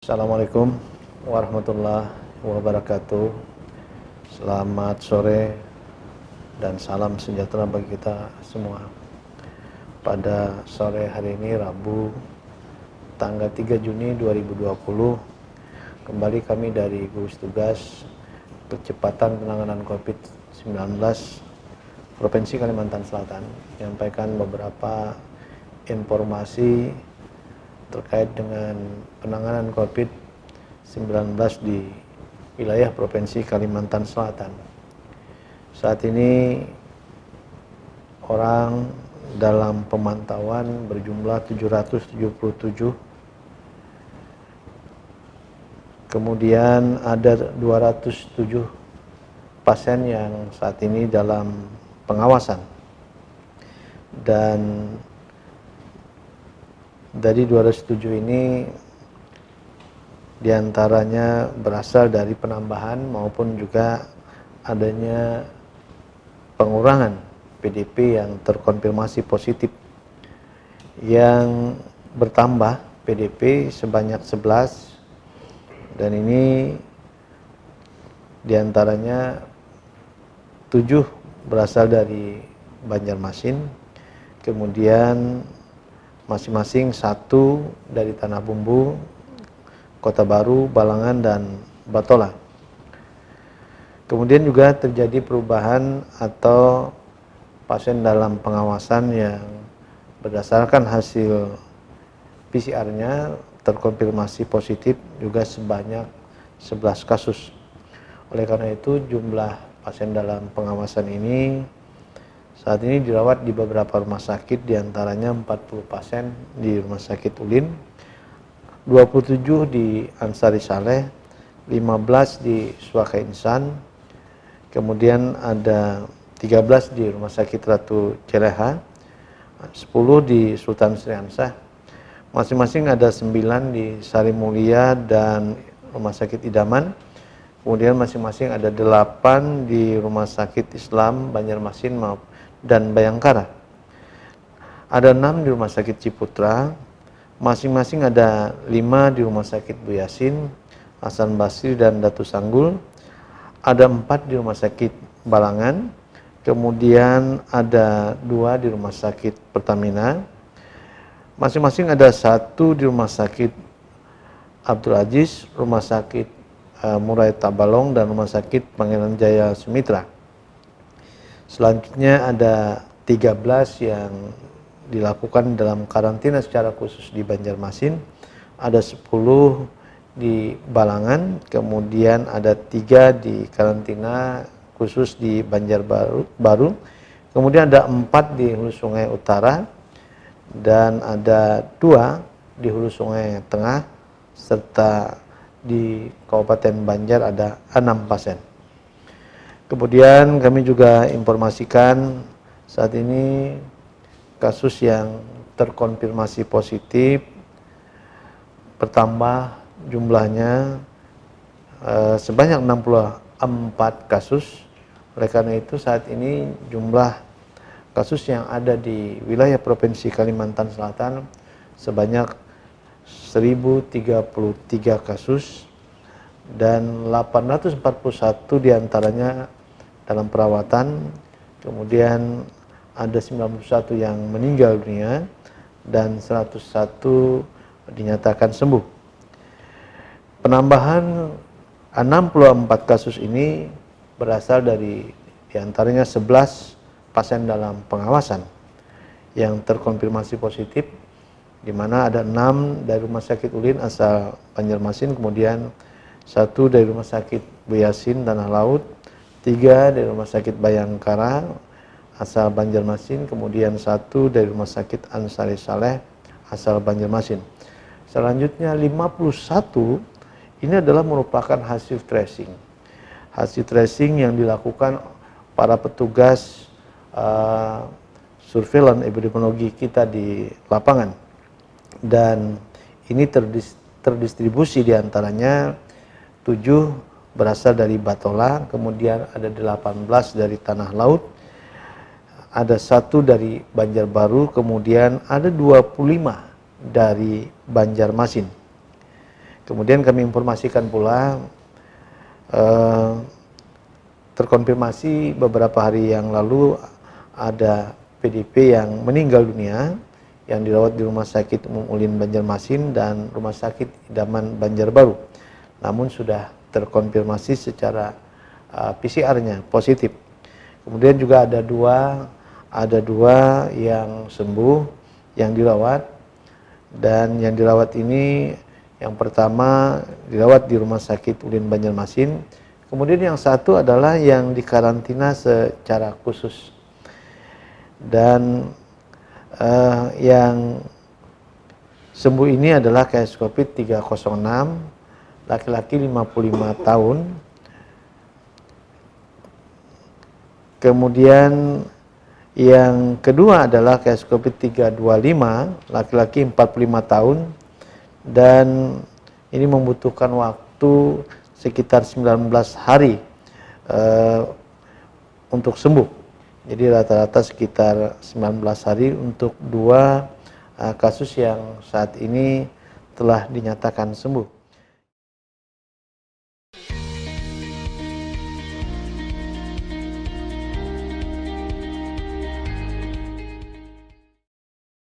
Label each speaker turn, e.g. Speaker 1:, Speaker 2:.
Speaker 1: Assalamualaikum warahmatullahi wabarakatuh. Selamat sore dan salam sejahtera bagi kita semua. Pada sore hari ini Rabu tanggal 3 Juni 2020, kembali kami dari gugus tugas percepatan penanganan COVID-19 Provinsi Kalimantan Selatan menyampaikan beberapa informasi terkait dengan penanganan COVID-19 di wilayah Provinsi Kalimantan Selatan. Saat ini orang dalam pemantauan berjumlah 777, kemudian ada 207 pasien yang saat ini dalam pengawasan, dan dari 207 ini diantaranya berasal dari penambahan maupun juga adanya pengurangan PDP yang terkonfirmasi positif, yang bertambah PDP sebanyak 11, dan ini diantaranya 7 berasal dari Banjarmasin, kemudian masing-masing 1 dari Tanah Bumbu, Kota Baru, Balangan, dan Batola. Kemudian juga terjadi perubahan atau pasien dalam pengawasan yang berdasarkan hasil PCR-nya terkonfirmasi positif juga sebanyak 11 kasus. Oleh karena itu jumlah pasien dalam pengawasan ini saat ini dirawat di beberapa rumah sakit, diantaranya 40 pasien di Rumah Sakit Ulin, 27 di Ansari Saleh, 15 di Suaka Insan, kemudian ada 13 di Rumah Sakit Ratu Cereha, 10 di Sultan Syriansah, masing-masing ada 9 di Sari Mulia dan Rumah Sakit Idaman, kemudian masing-masing ada 8 di Rumah Sakit Islam Banjarmasin dan Bayangkara. Ada 6 di Rumah Sakit Ciputra, masing-masing ada 5 di Rumah Sakit Bu Yasin, Hasan Basri, dan Datu Sanggul. Ada 4 di Rumah Sakit Balangan, kemudian ada 2 di Rumah Sakit Pertamina, masing-masing ada 1 di Rumah Sakit Abdul Aziz, Rumah Sakit Murai Tabalong, dan Rumah Sakit Pangeran Jaya Sumitra. Selanjutnya ada 13 yang dilakukan dalam karantina secara khusus di Banjarmasin, ada 10 di Balangan, kemudian ada 3 di karantina khusus di Banjarbaru, kemudian ada 4 di Hulu Sungai Utara, dan ada 2 di Hulu Sungai Tengah, serta di Kabupaten Banjar ada 6 pasien. Kemudian kami juga informasikan saat ini kasus yang terkonfirmasi positif bertambah jumlahnya sebanyak 64 kasus. Oleh karena itu saat ini jumlah kasus yang ada di wilayah Provinsi Kalimantan Selatan sebanyak 1033 kasus, dan 841 diantaranya dalam perawatan, kemudian ada 91 yang meninggal dunia, dan 101 dinyatakan sembuh. Penambahan 64 kasus ini berasal dari diantaranya 11 pasien dalam pengawasan yang terkonfirmasi positif, di mana ada 6 dari Rumah Sakit Ulin asal Banjarmasin, kemudian 1 dari Rumah Sakit Bu Yasin Tanah Laut, 3 dari Rumah Sakit Bayangkara asal Banjarmasin, kemudian 1 dari Rumah Sakit Ansari Saleh asal Banjarmasin. Selanjutnya 51 ini adalah merupakan hasil tracing. Hasil tracing yang dilakukan para petugas surveillance epidemiologi kita di lapangan, dan ini terdistribusi diantaranya 7 berasal dari Batola, kemudian ada 18 dari Tanah Laut, ada 1 dari Banjarbaru, kemudian ada 25 dari Banjarmasin. Kemudian kami informasikan pula terkonfirmasi beberapa hari yang lalu ada PDP yang meninggal dunia yang dirawat di Rumah Sakit Umum Ulin Banjarmasin dan Rumah Sakit Idaman Banjarbaru. Namun sudah terkonfirmasi secara PCR-nya positif. Kemudian juga ada dua yang sembuh yang dirawat, dan yang dirawat ini yang pertama dirawat di Rumah Sakit Ulin Banjarmasin. Kemudian yang satu adalah yang dikarantina secara khusus. Dan yang sembuh ini adalah KS COVID 306, laki-laki 55 tahun. Kemudian yang kedua adalah KS COVID 325, laki-laki 45 tahun. Dan ini membutuhkan waktu sekitar 19 hari untuk sembuh. Jadi rata-rata sekitar 19 hari untuk dua kasus yang saat ini telah dinyatakan sembuh.